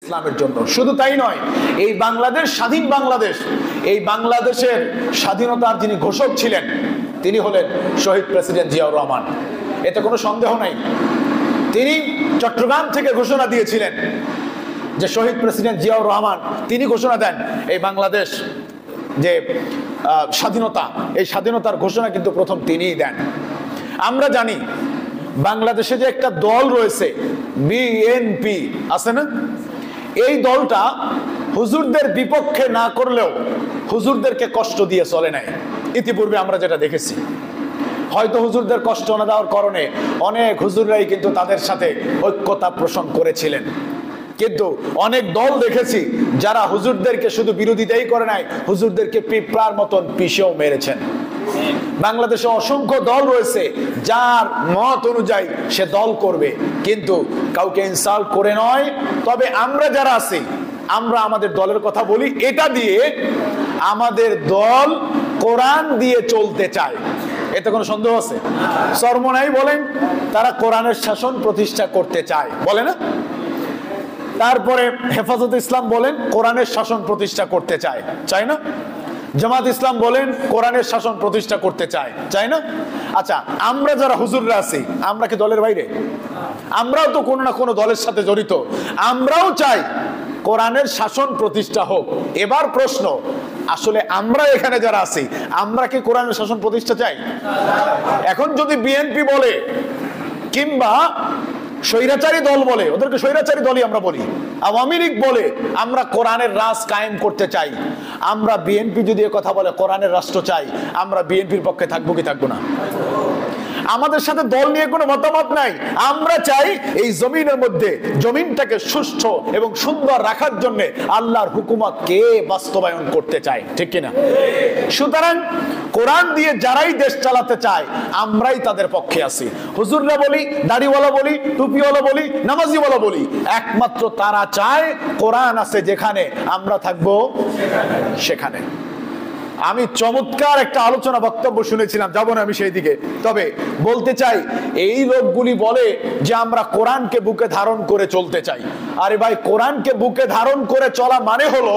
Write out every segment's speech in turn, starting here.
ইসলামের জন্য। শুধু তাই নয়, এই বাংলাদেশ স্বাধীন বাংলাদেশ, এই বাংলাদেশের স্বাধীনতার যিনি ঘোষক ছিলেন তিনি হলেন শহীদ প্রেসিডেন্ট জিয়াউর রহমান। এতে কোনো সন্দেহ নাই। তিনি চট্টগ্রাম থেকে ঘোষণা দিয়েছিলেন যে শহীদ প্রেসিডেন্ট জিয়াউর রহমান তিনি ঘোষণা দেন এই বাংলাদেশ যে স্বাধীনতা, এই স্বাধীনতার ঘোষণা কিন্তু প্রথম তিনিই দেন। আমরা জানি বাংলাদেশে যে একটা দল রয়েছে বিএনপি আছে না, এই দলটা হুজুরদের বিপক্ষে না করলেও হুজুরদেরকে কষ্ট দিয়ে চলে নাই। ইতিপূর্বে আমরা যেটা দেখেছি, হয়তো হুজুরদের কষ্ট না দেওয়ার কারণে অনেক হুজুররাই কিন্তু তাদের সাথে ঐক্যতা পোষণ করেছিলেন, কিন্তু অনেক দল দেখেছি যারা হুজুরদেরকে শুধু বিরোধিতাই করে নাই, হুজুরদেরকে পিঁপড়ার মতন পিষেও মেরেছেন। বাংলাদেশে অসংখ্য দল রয়েছে যার মত অনুযায়ী সে দল করবে, কিন্তু কাউকে ইনসাল্ট করে নয়। তবে আমরা যারা আছি, আমরা আমাদের দলের কথা বলি, এটা দিয়ে আমাদের দল কোরআন দিয়ে চলতে চায়, এতে কোনো সন্দেহ আছে? চরমোনাই বলেন তারা কোরআনের শাসন প্রতিষ্ঠা করতে চায়, বলে না? তারপরে হেফাজত ইসলাম বলেন কোরআনের শাসন প্রতিষ্ঠা করতে চায়, চায় না? জামাত ইসলাম বলেন কোরআনের শাসন প্রতিষ্ঠা করতে চায়, চায় না? আচ্ছা, আমরা যারা হুজুররা আছি, আমরা কি দলের বাইরে? আমরাও তো কোনো না কোনো দলের সাথে জড়িত, আমরাও চাই কোরআনের শাসন প্রতিষ্ঠা হোক। এবার প্রশ্ন, আসলে আমরা এখানে যারা আছি, আমরা কি কোরআনের শাসন প্রতিষ্ঠা চাই? এখন যদি বিএনপি বলে কিংবা স্বৈরাচারী দল বলে, ওদেরকে স্বৈরাচারী দলই আমরা বলি, আওয়ামী লীগ বলে আমরা কোরআনের রাজ কায়েম করতে চাই, আমরা বিএনপি যদি কথা বলে কোরআনের রাষ্ট্র চাই, আমরা বিএনপির পক্ষে থাকবো কি থাকবো না? আমাদের সাথে দল নিয়ে কোনো মতামত নাই। আমরা চাই এই জমিনের মধ্যে জমিনটাকে সুষ্ঠু এবং সুন্দর রাখার জন্য আল্লাহর হুকুমত কে বাস্তবায়ন করতে চায়, ঠিক কিনা? সুতরাং কোরআন দিয়ে যারাই দেশ চালাতে চায় আমরাই তাদের পক্ষে আছি। হুজুররা বলি, দাড়িওয়ালা বলি, টুপিওয়ালা বলি, নামাজিওয়ালা বলি, একমাত্র তারা চায় কোরআন আছে যেখানে, আমরা থাকবো সেখানে। আমি চমৎকার একটা আলোচনা বক্তব্য শুনেছিলাম, যাব না আমি সেই দিকে, তবে বলতে চাই এই লোকগুলি বলে যে আমরা কোরআনকে বুকে ধারণ করে চলতে চাই। আরে ভাই, কোরআনকে বুকে ধারণ করে চলা মানে হলো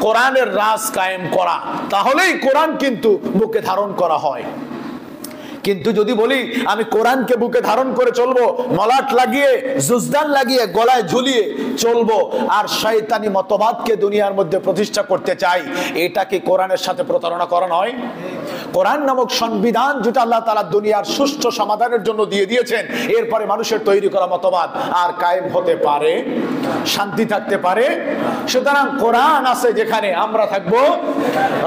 কোরআনের রাজ কায়েম করা, তাহলেই কোরআন কিন্তু বুকে ধারণ করা হয়। কিন্তু যদি বলি আমি কোরআনকে বুকে ধারণ করে চলবো, মলাট লাগিয়ে জুজদান লাগিয়ে গলায় ঝুলিয়ে চলবো, আর শয়তানি মতবাদকে দুনিয়ার মধ্যে প্রতিষ্ঠা করতে চাই, এটা কি কোরআনের সাথে প্রতারণা করা নয়? কোরআন নামক সংবিধান যেটা আল্লাহ তাআলা দুনিয়ার সুষ্ঠু সমাধানের জন্য দিয়ে দিয়েছেন, এরপরে মানুষের তৈরি করা মতবাদ আর কায়েম হতে পারে, শান্তি থাকতে পারে? সুতরাং কোরআন আছে যেখানে, আমরা থাকবো।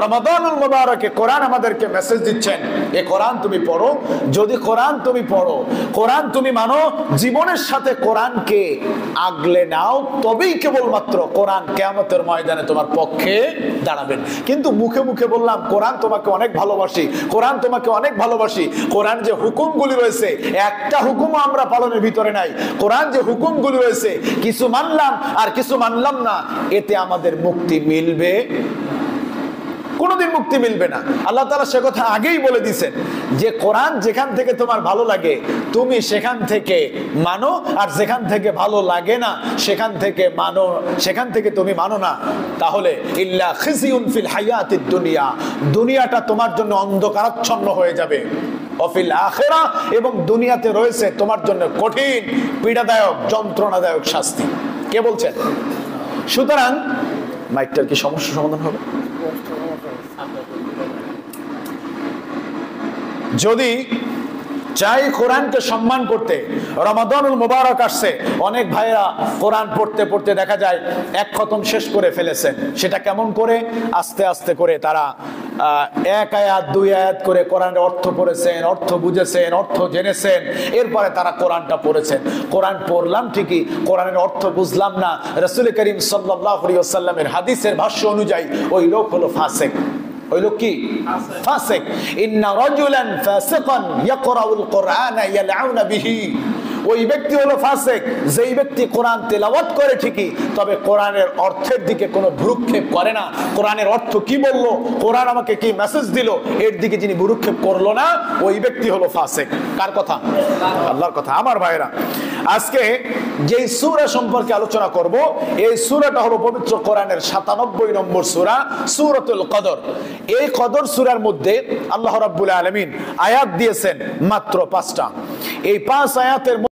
রমাদানুল মুবারকে কোরআন আমাদেরকে মেসেজ দিচ্ছেন, এ কোরআন তুমি পড়ো। যদি কোরআন তুমি পড়ো, কোরআন তুমি মানো, জীবনের সাথে কোরআনকে আগলে নাও, তবেই কেবলমাত্র কোরআন কিয়ামতের ময়দানে তোমার পক্ষে দাঁড়াবেন। কিন্তু মুখে মুখে বললাম কোরআন তোমাকে অনেক ভালোবাসি, কোরআন তোমাকে অনেক ভালোবাসি, কোরআন যে হুকুমগুলি রয়েছে একটা হুকুমও আমরা পালনের ভিতরে নাই। কোরআন যে হুকুমগুলি রয়েছে কিছু মানলাম আর কিছু মানলাম না, এতে আমাদের মুক্তি মিলবে? কোনোদিন মুক্তি মিলবে না। আল্লাহ তাআলা সে কথা আগেই বলে দিয়েছেন যে কোরআন যেখান থেকে তোমার ভালো লাগে তুমি সেখান থেকে মানো, আর যেখান থেকে ভালো লাগে না সেখান থেকে মানো, সেখান থেকে তুমি মানো না, তাহলে ইল্লা খিজিউন ফিল হায়াতিদ দুনিয়া, দুনিয়াটা তোমার জন্য অন্ধকারাচ্ছন্ন হয়ে যাবে। অফিল আখিরাহ, এবং দুনিয়াতে রয়েছে তোমার জন্য কঠিন পীড়াদায়ক যন্ত্রণাদায়ক শাস্তি। কে বলছেন? সুতরাং মাইকটার কি সমস্যা সমাধান হবে? যদি চাই কোরআনকে সম্মান করতে, রমাদানুল মুবারক আসছে, অনেক ভাইরা কোরআন পড়তে পড়তে দেখা যায় এক খতম শেষ করে ফেলেছেন। সেটা কেমন করে? আস্তে আস্তে করে তারা এক আয়াত দুই আয়াত করে কোরআনের অর্থ পড়েছেন, অর্থ বুঝেছেন, অর্থ জেনেছেন, এরপরে তারা কোরআনটা পড়েছেন। কোরআন পড়লাম ঠিকই, কোরআনের অর্থ বুঝলাম না। রাসূল করিম সাল্লাল্লাহু আলাইহি ওয়াসাল্লামের হাদিসের ভাষ্য অনুযায়ী ওই লোক হলো ফাসিক। ওই লোক কি? ফাসিক। ইন্না রাজুলান ফাসিকান ইয়াকরাউল কুরআনা ইয়ালউনা বিহি, ওই ব্যক্তি হলো ফাসিক যেই ব্যক্তি কোরআন তেলাওয়াত করে ঠিকই, তবে কোরআনের অর্থের দিকে কোনো ভ্রুক্ষেপ করে না। কোরআনের অর্থ কি বললো, কোরআন আমাকে কি মেসেজ দিল, এর দিকে যিনি ভ্রুক্ষেপ করলো না, ওই ব্যক্তি হলো ফাসিক। কার কথা? আল্লাহর কথা। আমার ভাইরা, আজকে যে সূরা সম্পর্কে আলোচনা করব, এই সূরাটা হলো পবিত্র কোরআনের 97 নম্বর সূরা, সূরাতুল কদর। এই কদর সূরার মধ্যে আল্লাহ রাব্বুল আলামিন আয়াত দিয়েছেন মাত্র 5টা। এই 5 আয়াতের